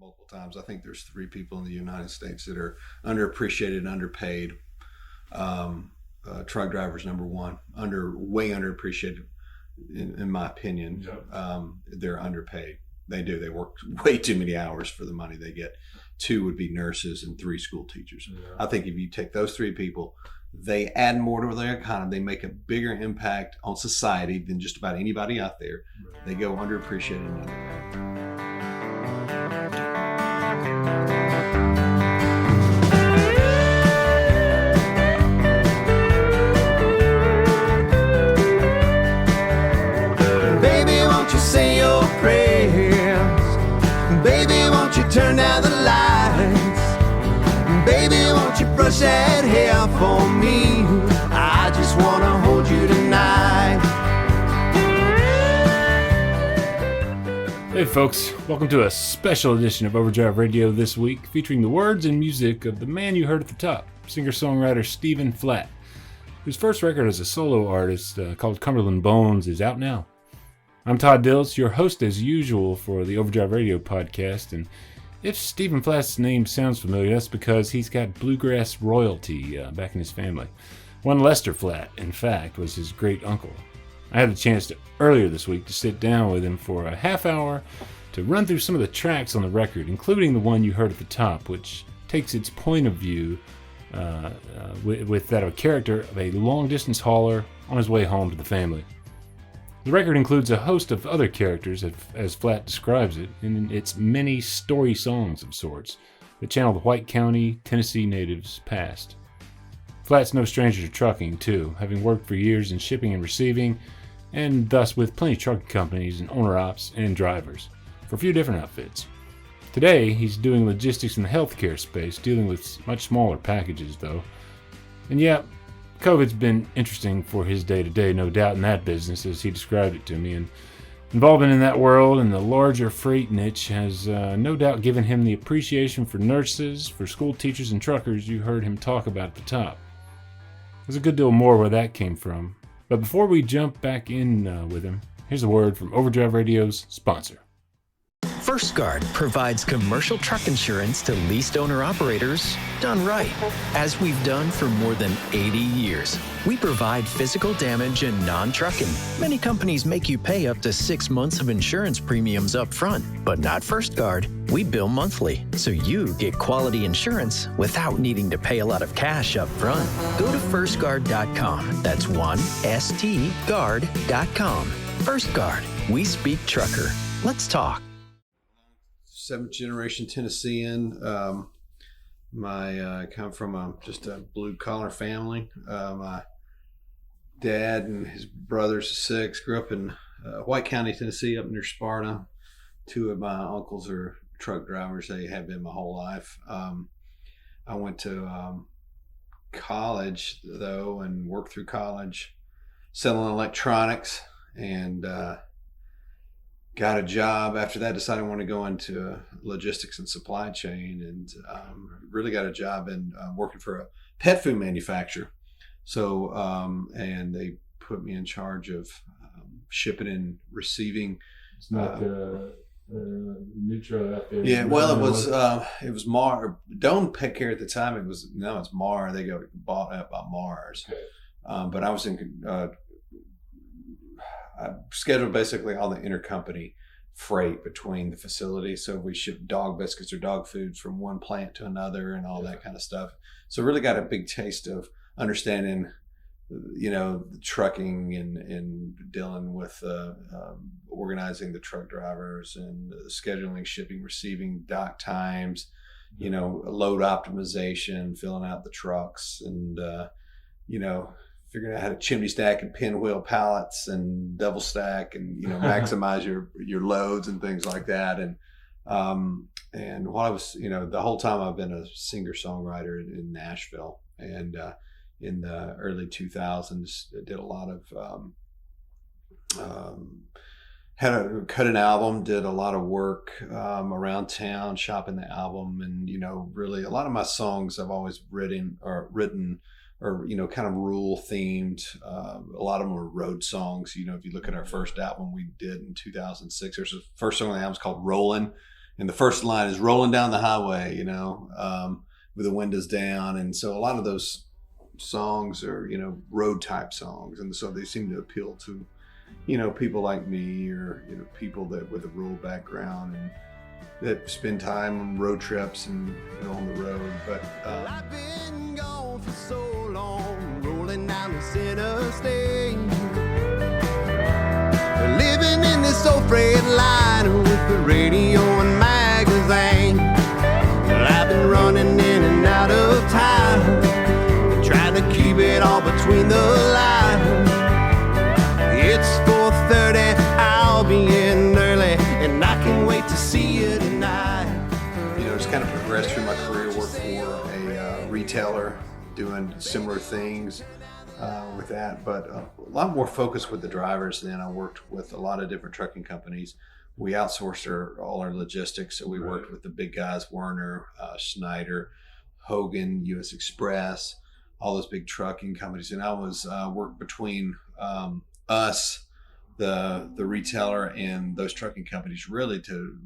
multiple times. I think there's 3 people in the United States that are underappreciated and underpaid. Truck drivers, number one, way underappreciated, in my opinion. Yep. They're underpaid. They work way too many hours for the money they get. 2 would be nurses and 3 school teachers. Yeah. I think if you take those 3 people, they add more to their economy. They make a bigger impact on society than just about anybody out there. Right. They go underappreciated and underpaid. Say your prayers. Baby, won't you turn down the lights? Baby, won't you brush that hair for me? I just want to hold you tonight. Hey folks, welcome to a special edition of Overdrive Radio this week, featuring the words and music of the man you heard at the top, singer-songwriter Stephen Flatt, whose first record as a solo artist called Cumberland Bones is out now. I'm Todd Dills, your host as usual for the Overdrive Radio podcast, and if Stephen Flatt's name sounds familiar, that's because he's got bluegrass royalty back in his family. One Lester Flatt, in fact, was his great uncle. I had the chance earlier this week to sit down with him for a half hour to run through some of the tracks on the record, including the one you heard at the top, which takes its point of view with that of a character of a long-distance hauler on his way home to the family. The record includes a host of other characters, as Flatt describes it, in its many story songs of sorts that channel the White County, Tennessee natives' past. Flatt's no stranger to trucking, too, having worked for years in shipping and receiving, and thus with plenty of trucking companies and owner-ops and drivers, for a few different outfits. Today, he's doing logistics in the healthcare space, dealing with much smaller packages, though. And yeah, COVID's been interesting for his day-to-day, no doubt, in that business, as he described it to me, and involvement in that world and the larger freight niche has no doubt given him the appreciation for nurses, for school teachers and truckers you heard him talk about at the top. There's a good deal more where that came from, but before we jump back in with him, here's a word from Overdrive Radio's sponsor. First Guard provides commercial truck insurance to leased owner-operators done right, as we've done for more than 80 years. We provide physical damage and non-trucking. Many companies make you pay up to 6 months of insurance premiums up front, but not First Guard. We bill monthly, so you get quality insurance without needing to pay a lot of cash up front. Go to firstguard.com. That's 1stguard.com. First Guard. We speak trucker. Let's talk. 7th generation Tennessean. I come from just a blue collar family. My dad and his brothers, 6, grew up in White County, Tennessee, up near Sparta. 2 of my uncles are truck drivers. They have been my whole life. I went to college though, and worked through college selling electronics, and got a job after that. Decided I wanted to go into logistics and supply chain, and really got a job in working for a pet food manufacturer. So, and they put me in charge of shipping and receiving. It's not Nutra out there. Yeah, well, it was Mars. Doan Pet Care at the time. It's Mars. They got bought up by Mars. Okay. But I was in. I scheduled basically all the intercompany freight between the facilities. So we shipped dog biscuits or dog foods from one plant to another and all that kind of stuff. So really got a big taste of understanding, the trucking and dealing with organizing the truck drivers and scheduling, shipping, receiving, dock times, load optimization, filling out the trucks, and, figuring out how to chimney stack and pinwheel pallets and double stack and maximize your loads and things like that. And while I was the whole time I've been a singer-songwriter in Nashville, and in the early 2000s I did a lot of cut an album, did a lot of work around town shopping the album, and really a lot of my songs I've always written or kind of rural themed. A lot of them were road songs. If you look at our first album we did in 2006, there's the first song on the album is called Rollin', And the first line is rolling down the highway, you know, with the windows down. And so a lot of those songs are, you know, road type songs. And so they seem to appeal to, you know, people like me, or, you know, people that with a rural background and that spend time on road trips and, you know, on the road. But I've been gone for so long, rolling down this interstate, living in this old freight liner with the radio and magazine. I've been running in and out of time, trying to keep it all between the lines. It's 4:30, I'll be in early, and I can wait to see you tonight. you know, just kind of progressed through my career, worked for a retailer doing similar things with that, but a lot more focused with the drivers. Then I worked with a lot of different trucking companies. We outsourced all our logistics, so we worked with the big guys, Werner, Schneider, Hogan, U.S. Express, all those big trucking companies. And I was worked between us, the retailer, and those trucking companies, really to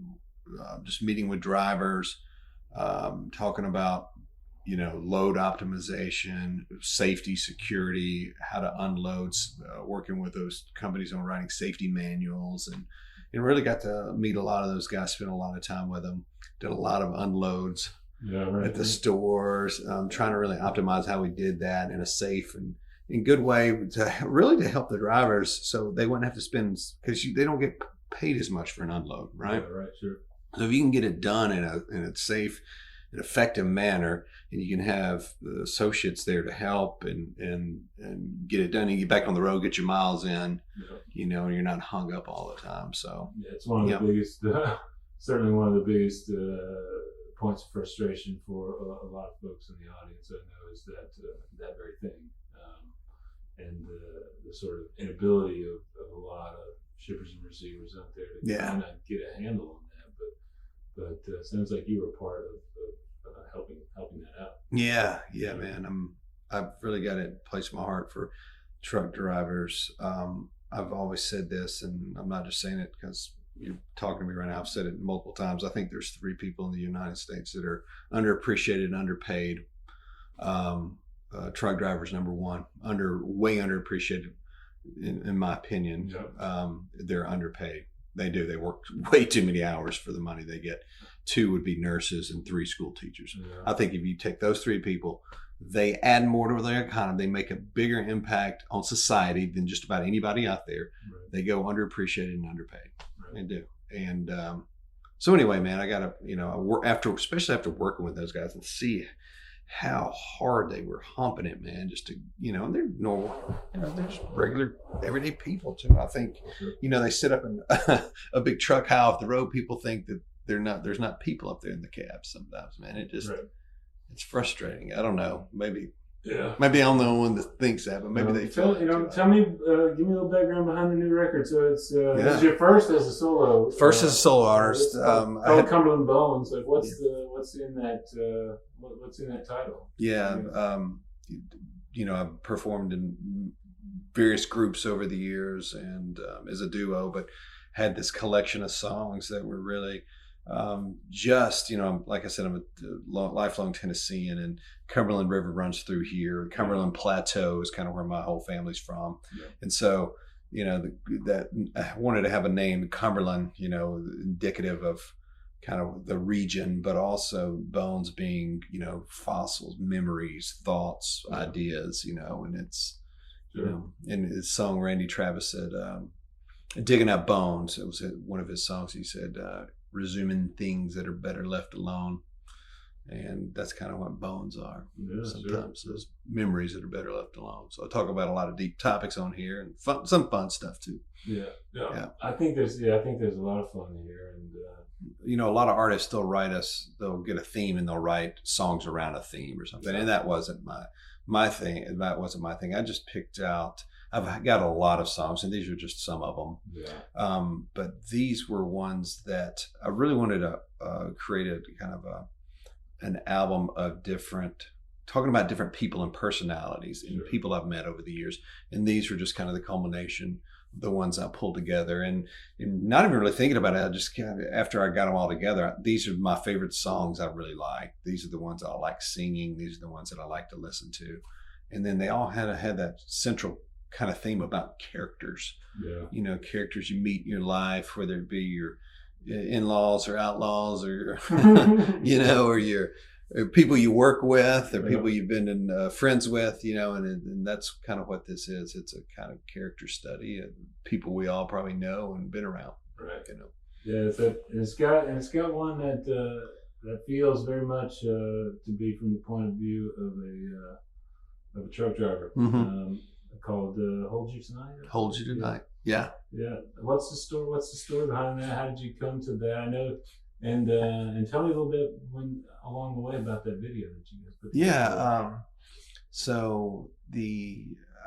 just meeting with drivers, talking about, you know, load optimization, safety, security, how to unload, working with those companies on writing safety manuals, and really got to meet a lot of those guys, spent a lot of time with them, did a lot of unloads at the stores, trying to really optimize how we did that in a safe and in good way to help the drivers so they wouldn't have to spend, because they don't get paid as much for an unload, right? Yeah, right, sure. So if you can get it done in a safe and effective manner, and you can have the associates there to help and get it done, and get back on the road, get your miles in, you know, and you're not hung up all the time. So yeah, it's one of the biggest, certainly one of the biggest points of frustration for a lot of folks in the audience, I know, is that very thing, and the sort of inability of a lot of shippers and receivers out there to kind of get a handle on that. But sounds like you were part of helping that out. Yeah, man. I've really got it placed in my heart for truck drivers. I've always said this, and I'm not just saying it because you're talking to me right now. I've said it multiple times. I think there's 3 people in the United States that are underappreciated and underpaid. Truck drivers, number one, way underappreciated, in my opinion. Yep. They're underpaid. They do. They work way too many hours for the money they get. 2 would be nurses, and 3 school teachers. Yeah. I think if you take those 3 people, they add more to their economy. They make a bigger impact on society than just about anybody out there. Right. They go underappreciated and underpaid. Right. They do. And so anyway, man, I gotta, you know, especially after working with those guys and see how hard they were humping it, man, just to, you know, and they're normal, you know, they're just regular, everyday people too. I think, you know, they sit up in a big truck high off the road. People think that there's not people up there in the cab sometimes, man. It just, it's frustrating. I don't know. Maybe I'm the only one that thinks that, but maybe they feel tell me, give me a little background behind the new record. So it's your first as a solo. First as a solo artist. Called Cumberland Bones. Like what's in that title? Yeah. You know, I've performed in various groups over the years and as a duo, but had this collection of songs that were really just, you know, like I said, I'm a lifelong Tennessean, and Cumberland River runs through here. Cumberland Plateau is kind of where my whole family's from. Yeah. And so, you know, that I wanted to have a name, Cumberland, you know, indicative of kind of the region, but also bones being, you know, fossils, memories, thoughts, ideas, you know, and it's, you know, in his song, Randy Travis said, digging up bones. It was one of his songs. He said, resuming things that are better left alone. And that's kind of what bones are. Yeah, sometimes those memories that are better left alone. So I talk about a lot of deep topics on here and some fun stuff too. Yeah. I think there's a lot of fun here, and you know, a lot of artists still write us. They'll get a theme and they'll write songs around a theme or something. And that wasn't my thing. That wasn't my thing. I just picked out. I've got a lot of songs, and these are just some of them. Yeah. But these were ones that I really wanted to create a kind of an album of talking about different people and personalities and people I've met over the years. And these were just kind of the culmination the ones I pulled together, and not even really thinking about it. I just kind of, after I got them all together, these are my favorite songs I really like. These are the ones I like singing. These are the ones that I like to listen to. And then they all had that central kind of theme about characters. Yeah. You know, characters you meet in your life, whether it be your in-laws or outlaws or, you know, or or people you work with or people you've been friends with, you know, and that's kind of what this is. It's a kind of character study of people we all probably know and been around. Right. You know. Yeah, it's got one that feels very much to be from the point of view of a truck driver. Mm-hmm. Called Hold You Tonight. Hold You Tonight. Yeah. Yeah. What's the story behind that? How did you come to that? I know, and tell me a little bit along the way about that video that you guys put together. Yeah. So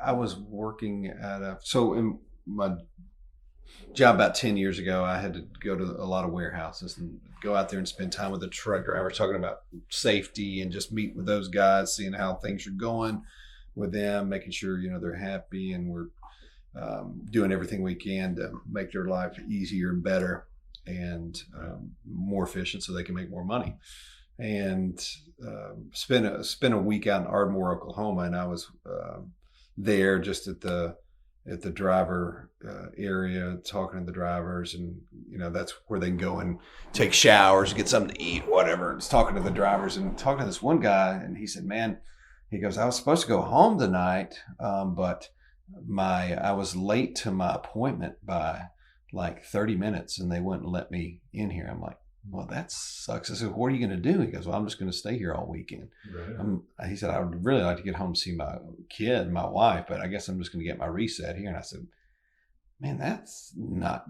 I was working in my job about 10 years ago, I had to go to a lot of warehouses and go out there and spend time with the truck drivers, talking about safety and just meeting with those guys, seeing how things are going with them, making sure, you know, they're happy and we're doing everything we can to make their life easier and better and more efficient so they can make more money. And spent a week out in Ardmore, Oklahoma, and I was there just at the driver area, talking to the drivers, and you know that's where they can go and take showers, get something to eat, whatever. Just talking to the drivers and talking to this one guy, and he said, "Man," he goes, "I was supposed to go home tonight, but I was late to my appointment by like 30 minutes, and they wouldn't let me in here." I'm like, "Well, that sucks." I said, "What are you going to do?" He goes, "Well, I'm just going to stay here all weekend." Right. He said, "I would really like to get home and see my kid, my wife, but I guess I'm just going to get my reset here." And I said, "Man, that's not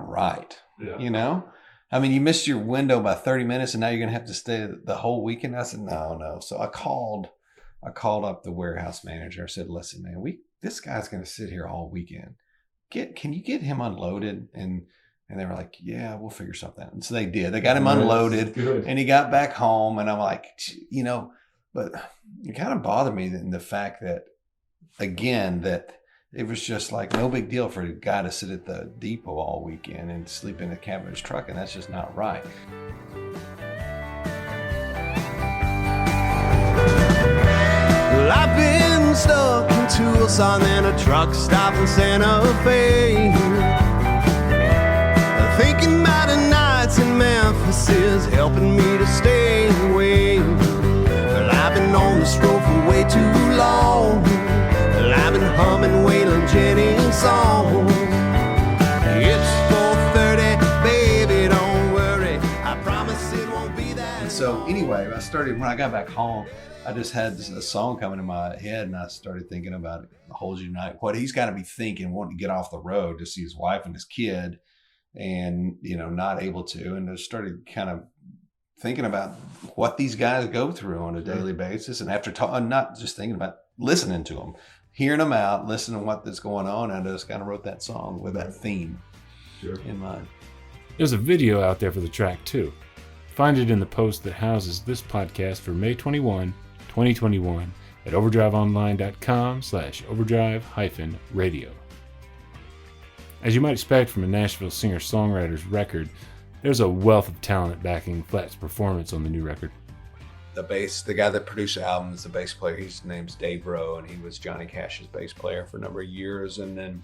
right." Yeah. You know, I mean, you missed your window by 30 minutes and now you're going to have to stay the whole weekend. I said, no. So I called up the warehouse manager. I said, "Listen, man, this guy's going to sit here all weekend. Can you get him unloaded?" And they were like, "Yeah, we'll figure something out." And so they did. They got him unloaded and he got back home. And I'm like, you know, but it kind of bothered me in the fact that, again, that it was just like no big deal for a guy to sit at the depot all weekend and sleep in the cab of his truck. And that's just not right. Well, I've been stuck in Tucson and a truck stop in Santa Fe. Thinking about the nights in Memphis is helping me to stay away. Well, I've been on this road for way too long. Well, I've been humming Waylon Jennings songs. It's 4:30, baby, don't worry. I promise it won't be that. And so anyway, when I got back home, I just had a song coming in my head, and I started thinking about Hold You Tonight. What he's got to be thinking, wanting to get off the road to see his wife and his kid, and you know, not able to. And I started kind of thinking about what these guys go through on a daily basis. And after not just thinking about listening to them, hearing them out, listening to what's going on, I just kind of wrote that song with that theme in mind. There's a video out there for the track too. Find it in the post that houses this podcast for May 21, 2021 at overdriveonline.com/overdrive-radio. As you might expect from a Nashville singer-songwriter's record, there's a wealth of talent backing Flatt's performance on the new record. The guy that produced the album is the bass player. His name's Dave Rowe, and he was Johnny Cash's bass player for a number of years. And then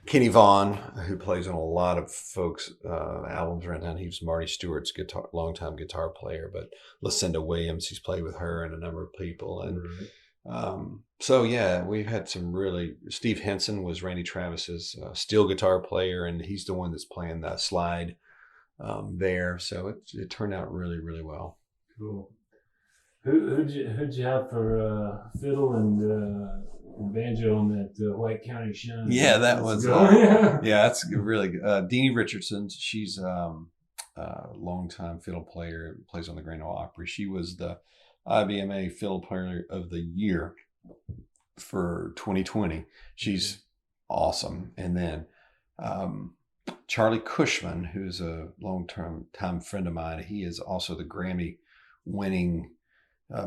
Kenny Vaughn, who plays on a lot of folks' albums right now. He was Marty Stewart's longtime guitar player, but Lucinda Williams, he's played with her and a number of people. And so, yeah, we've had some Steve Henson was Randy Travis's steel guitar player, and he's the one that's playing that slide there. So it turned out really, really well. Cool. Who'd you have for fiddle and banjo on that White County Shine? Yeah, that was that's really good. Deanie Richardson, she's a longtime fiddle player, plays on the Grand Ole Opry. She was the IBMA Fiddle Player of the Year for 2020. She's awesome. And then Charlie Cushman, who's a long-time friend of mine, he is also the Grammy-winning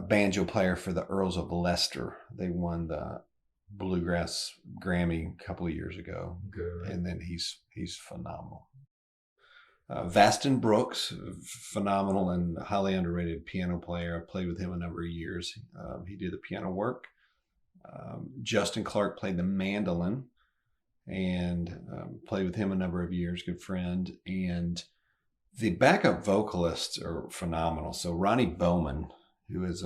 banjo player for the Earls of Leicester. They won the bluegrass Grammy a couple of years ago. Good. And then he's phenomenal. Vaston Brooks, phenomenal and highly underrated piano player. I played with him a number of years. He did the piano work. Justin Clark played the mandolin, and played with him a number of years. Good friend. And the backup vocalists are phenomenal. So Ronnie Bowman, who is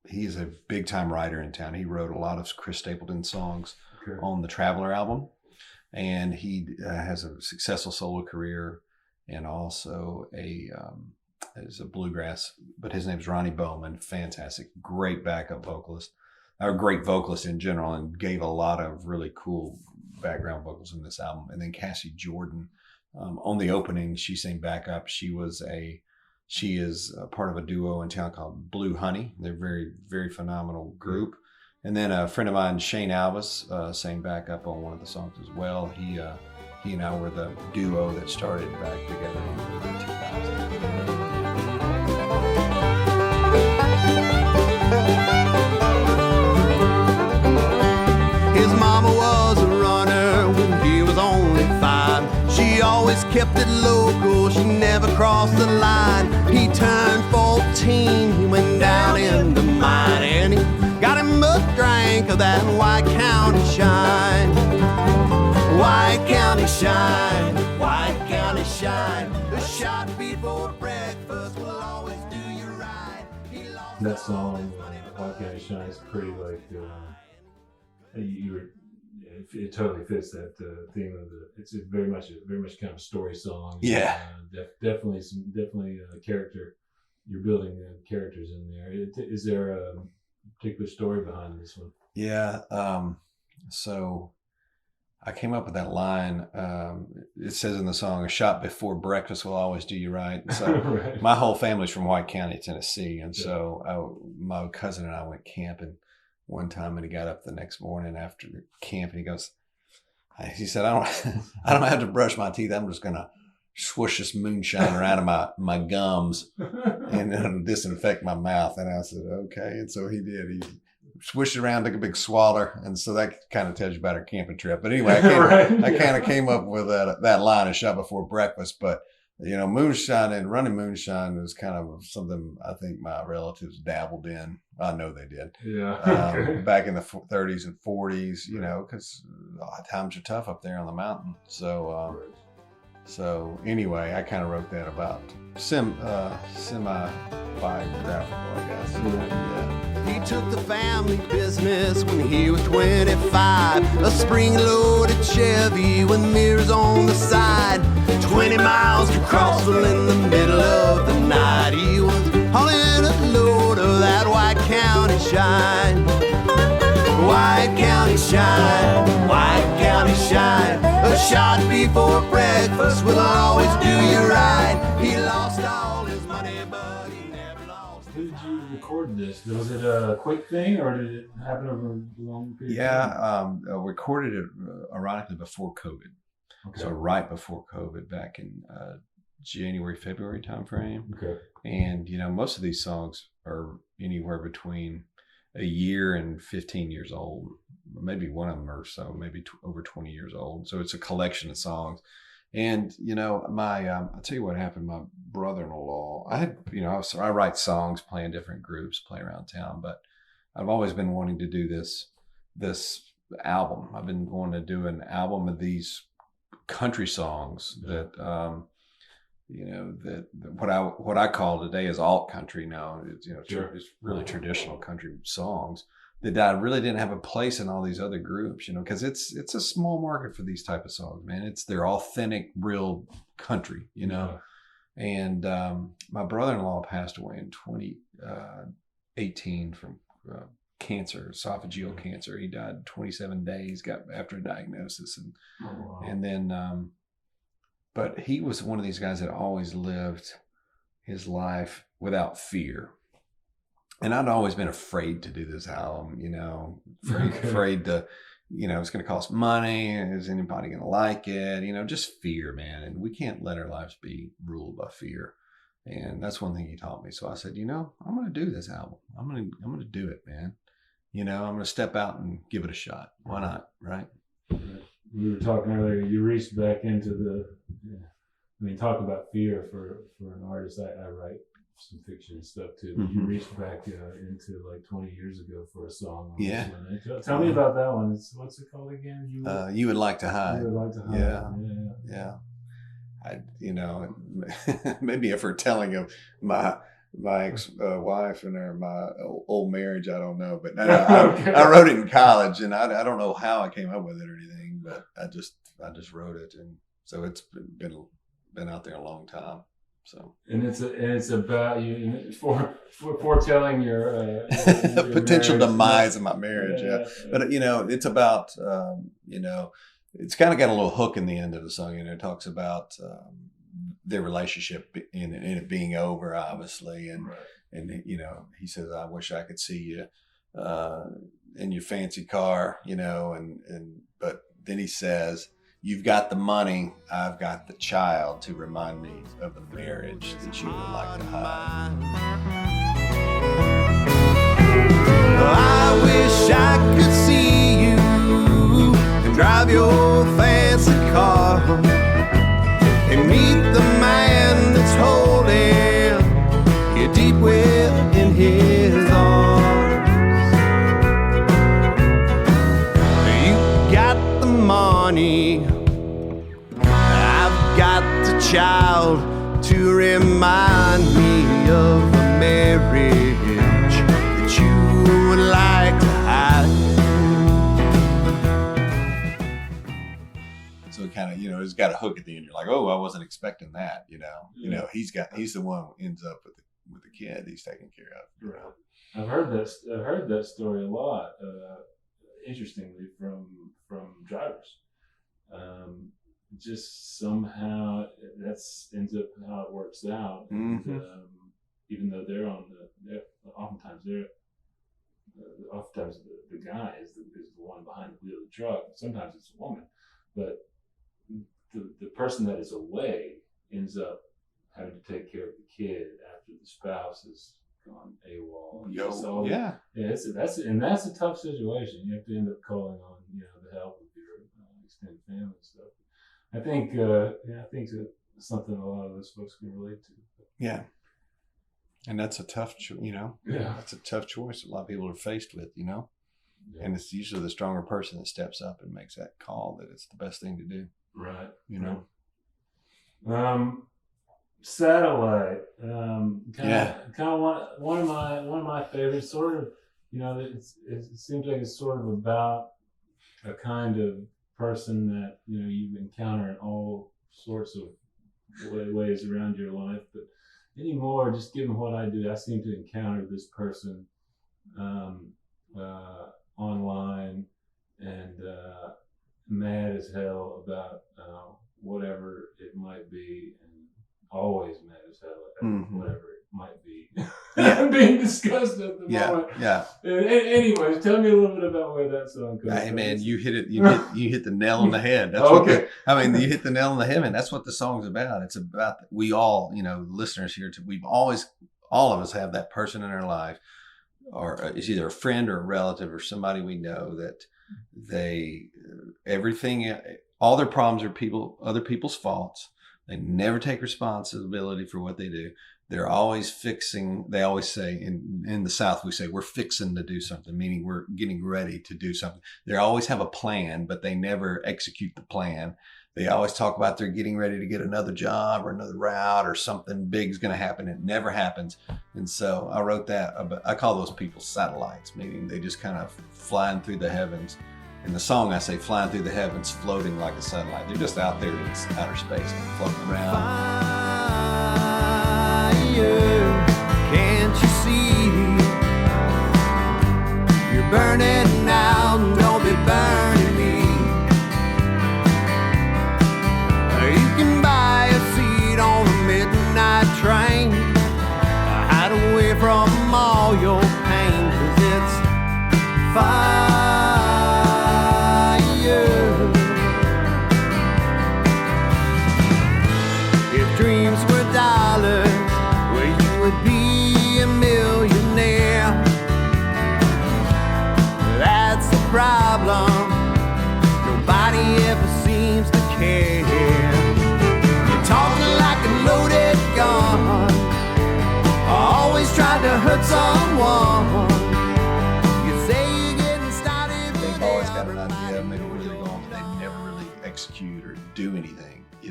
he's a big time writer in town. He wrote a lot of Chris Stapleton songs on the Traveler album. And he has a successful solo career, and also is a bluegrass. But his name's Ronnie Bowman. Fantastic, great backup vocalist, or great vocalist in general, and gave a lot of really cool background vocals in this album. And then Cassie Jordan, on the opening, she sang backup. She is a part of a duo in town called Blue Honey. They're a very, very phenomenal group. And then a friend of mine, Shane Alvis, sang backup on one of the songs as well. He and I were the duo that started back together in the 2000s. His mama was a runner when he was only 5. She always kept it local, she never crossed the line. He turned 14, he went down in the mine, and he got him a drink of that White County shine. White County shine, White County shine. A shot before breakfast will always do you right. That song, White County Shine, is pretty like it totally fits that theme of it's very much kind of a story song. Yeah, definitely character. You're building characters in there. Is there a particular story behind this one? Yeah. So I came up with that line. It says in the song, "A shot before breakfast will always do you right." So right. My whole family's from White County, Tennessee. And so my cousin and I went camping one time, and he got up the next morning after the camp, and he said, I don't have to brush my teeth. I'm just going to swoosh this moonshine around in my gums and then disinfect my mouth. And I said, okay. And so he did. He swished it around, took a big swaller. And so that kind of tells you about our camping trip. But anyway, I kind of came up with that line, "A shot before breakfast." But, moonshine and running moonshine is kind of something I think my relatives dabbled in. I know they did. Yeah. Back in the 30s and 40s, because times are tough up there on the mountain. So, So anyway, I kind of wrote that about semi-biographical, I guess. Yeah. He took the family business when he was 25. A spring-loaded Chevy with mirrors on the side. 20 miles to Crossville in the middle of the night. He was hauling a load of that White County shine. White County shine, White County shine. A shot before breakfast will always do you right. He lost all his money, but he never lost. Who did you record this? Was it a quick thing, or did it happen over a long period of time? Yeah, recorded it ironically before COVID. Okay. So right before COVID, back in January, February timeframe. Okay. And, most of these songs are anywhere between a year and 15 years old. Maybe one of them or so, maybe over 20 years old. So it's a collection of songs. And, I'll tell you what happened. My brother-in-law, I write songs, play in different groups, play around town, but I've always been wanting to do this album. I've been wanting to do an album of these country songs that, that what I call today is alt country now. It's, it's really traditional country songs that I really didn't have a place in all these other groups, because it's a small market for these type of songs, man. They're authentic, real country, Yeah. And my brother-in-law passed away in 2018 from cancer, esophageal cancer. He died 27 days after a diagnosis, and then. But he was one of these guys that always lived his life without fear. And I'd always been afraid to do this album, afraid to, it's going to cost money. Is anybody going to like it? Just fear, man. And we can't let our lives be ruled by fear. And that's one thing he taught me. So I said, I'm going to do this album. I'm going to do it, man. I'm going to step out and give it a shot. Why not? Right. We were talking earlier, you reached back into talk about fear for an artist. I write some fiction and stuff too. But you reached back into like 20 years ago for a song. Yeah. Tell me about that one. What's it called again? You Would Like to Hide. You Would Like to Hide. Yeah. Maybe if we're telling of my ex-wife and my old marriage, I don't know. But I wrote it in college, and I don't know how I came up with it or anything, but I just wrote it, and so it's been out there a long time. So it's about you foretelling your potential marriage. demise of my marriage. Yeah. But it's about it's kind of got a little hook in the end of the song. It talks about their relationship in it being over, obviously, and he says, "I wish I could see you in your fancy car," but then he says, "You've got the money, I've got the child to remind me of the marriage that you would like to hide." I wish I could see you and drive your fancy car and meet the man that's holding you deep within his arms. You got the money, I've got the child to remind me of the marriage that you would like to hide. So it kind of, it's got a hook at the end. You're like, oh, I wasn't expecting that. He's the one who ends up with the kid he's taking care of. Right. I've heard that story a lot. Interestingly, from drivers. Just somehow ends up how it works out. Mm-hmm. And, even though oftentimes the guy is the one behind the wheel of the truck. Sometimes it's a woman, but the person that is away ends up having to take care of the kid after the spouse has gone AWOL. That's a tough situation. You have to end up calling on the help of your extended family and stuff. I think it's something a lot of those folks can relate to. Yeah, and that's a tough, that's a tough choice. A lot of people are faced with, Yeah. and it's usually the stronger person that steps up and makes that call that it's the best thing to do. Right. Satellite. Kind of one of my favorites. Sort of, it seems like it's sort of about a kind of person that you encounter in all sorts of ways around your life. But anymore, just given what I do, I seem to encounter this person online and mad as hell about whatever it might be, and always mad as hell at whatever it might be being discussed at the moment. Yeah. Anyways, tell me a little bit about where that song comes from. Hey man, you hit it. You hit the nail on the head. That's okay. you hit the nail on the head, and that's what the song's about. It's about we all, listeners here. All of us have that person in our life, or it's either a friend or a relative or somebody we know that all their problems are other people's faults. They never take responsibility for what they do. They're always fixing. They always say in the South, we say we're fixing to do something, meaning we're getting ready to do something. They always have a plan, but they never execute the plan. They always talk about they're getting ready to get another job or another route or something big is going to happen. It never happens. And so I wrote that. I call those people satellites, meaning they just kind of flying through the heavens. In the song, I say flying through the heavens, floating like a satellite. They're just out there in outer space, floating around. Fire, can't you see? You're burning out, don't be burning me. You can buy a seat on the midnight train, hide away from all your pain, 'cause it's fire.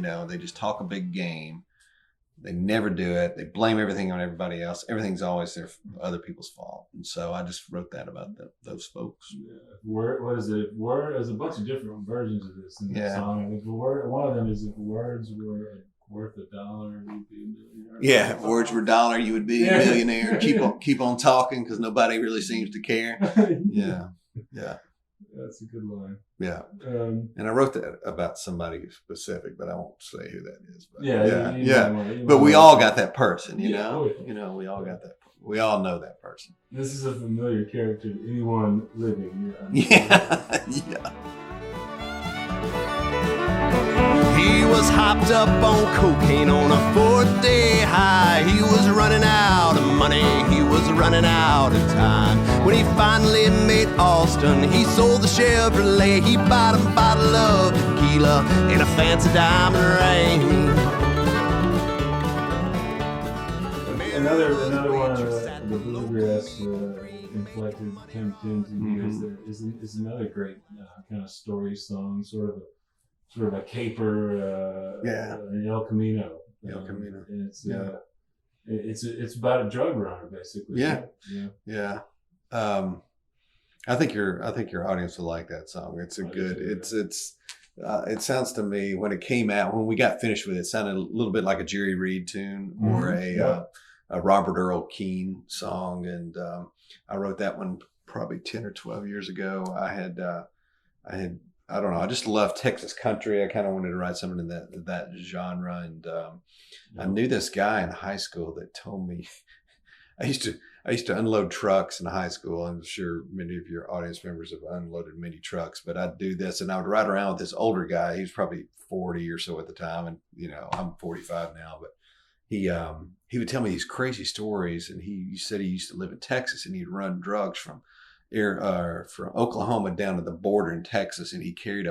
you know, they just talk a big game. They never do it. They blame everything on everybody else. Everything's always other people's fault. And so I just wrote that about those folks. Yeah. What is it? There's a bunch of different versions of this in the song. One of them is if words were worth $1, you'd be a millionaire. Yeah, if words were $1, you would be a millionaire. Keep on talking because nobody really seems to care. Yeah. That's a good line. Yeah. And I wrote that about somebody specific, but I won't say who that is. But but we all got that person, you know? You know, we all got that. We all know that person. This is a familiar character to anyone living. Yeah. He was hopped up on cocaine on a 4th day high. He was running out of money, he was running out of time. When he finally made Austin, he sold the Chevrolet. He bought a bottle of tequila and a fancy diamond ring. Another one of the bluegrass inflected kind of tunes in here is another great kind of story song, sort of a caper, an El Camino. And it's about a drug runner, basically. Yeah. I think your audience will like that song. It's a good. It sounds to me when it came out, when we got finished with it, sounded a little bit like a Jerry Reed tune or a Robert Earl Keen song. And I wrote that one probably 10 or 12 years ago. I don't know. I just love Texas country. I kind of wanted to write something in that genre. And I knew this guy in high school that told me, I used to unload trucks in high school. I'm sure many of your audience members have unloaded many trucks, but I'd do this and I would ride around with this older guy. He was probably 40 or so at the time. And, you know, I'm 45 now, but he would tell me these crazy stories. And he said he used to live in Texas and he'd run drugs from Oklahoma down to the border in Texas, and he carried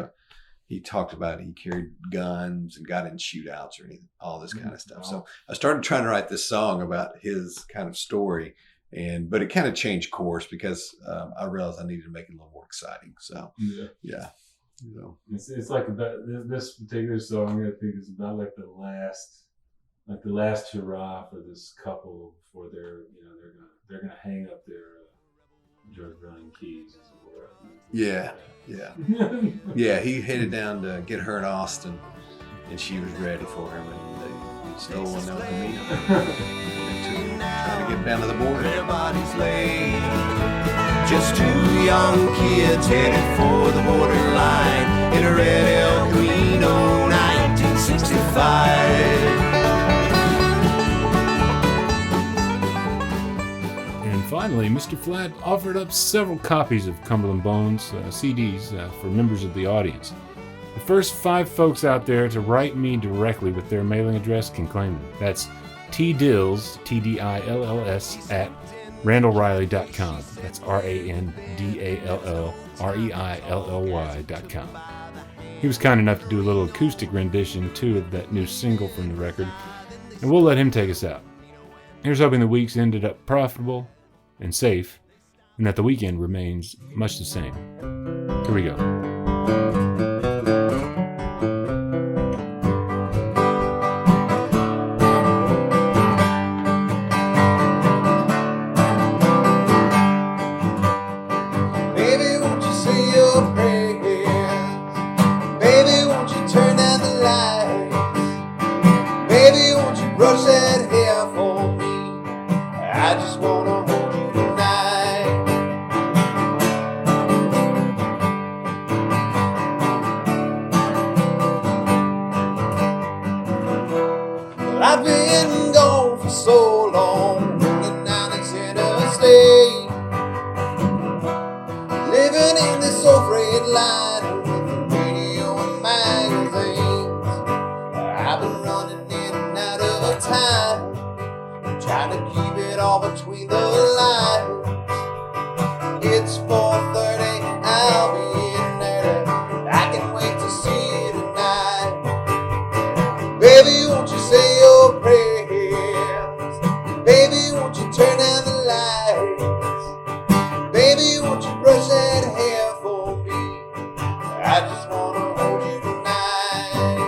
guns and got in shootouts or anything, all this kind of stuff. So I started trying to write this song about his kind of story, but it kind of changed course because I realized I needed to make it a little more exciting. So yeah. It's like about this particular song. I think is about like the last hurrah for this couple before they're gonna hang up their drug running keys, as it were. Yeah. He headed down to get her in Austin, and she was ready for him, and they stole an El Camino. Trying to get down to the border. Their bodies lay, just 2 young kids headed for the borderline in a red El Camino, 1965. Finally, Mr. Flatt offered up several copies of Cumberland Bones CDs for members of the audience. The first 5 folks out there to write me directly with their mailing address can claim them. That's tdills, TDILLS, at randallreilly.com. That's RANDALLREILLY.com. He was kind enough to do a little acoustic rendition, too, of that new single from the record, and we'll let him take us out. Here's hoping the week's ended up profitable and safe, and that the weekend remains much the same. Here we go. Baby, won't you say your prayers? Baby, won't you turn down the lights? Baby, won't you brush that hair for me? I just wanna hold you tonight. Well, I've been gone for so long, rolling down this interstate, living in this old freight liner with the radio and magazines. I've been running in and out of time, trying to keep it all between the lines. It's 4:30, I'll be in there. I can wait to see you tonight. Baby, won't you say your prayers? Baby, won't you turn down the lights? Baby, won't you brush that hair for me? I just wanna hold you tonight.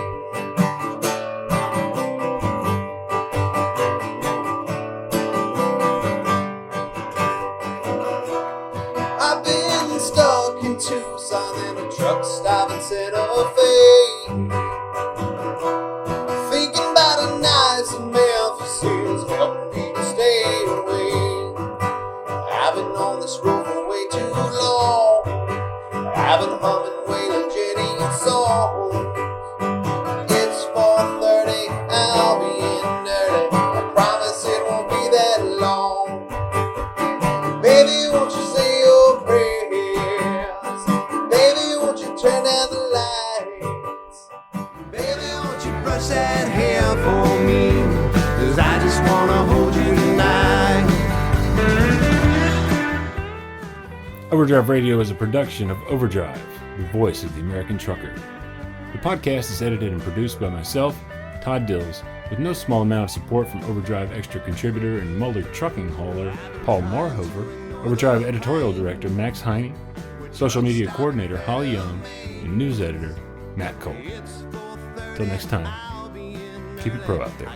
sign and a truck stop in Santa Fe. Thinking about the nights in Memphis is helping me to stay away. I've been on this road for way too long. I've been humming Waylon Jennings songs. It's 4:30, I'll be in dirty. I promise it won't be that long. Baby, won't you say your prayers? Baby, won't you turn down the lights? Baby, won't you brush that hair for me? 'Cause I just wanna hold you tonight. Overdrive Radio is a production of Overdrive, the voice of the American trucker. The podcast is edited and produced by myself, Todd Dills, with no small amount of support from Overdrive Extra contributor and Muller trucking hauler Paul Marhover, Overdrive editorial director Max Heine, social media coordinator Holly Young, and news editor Matt Cole. Till next time, keep it pro out there.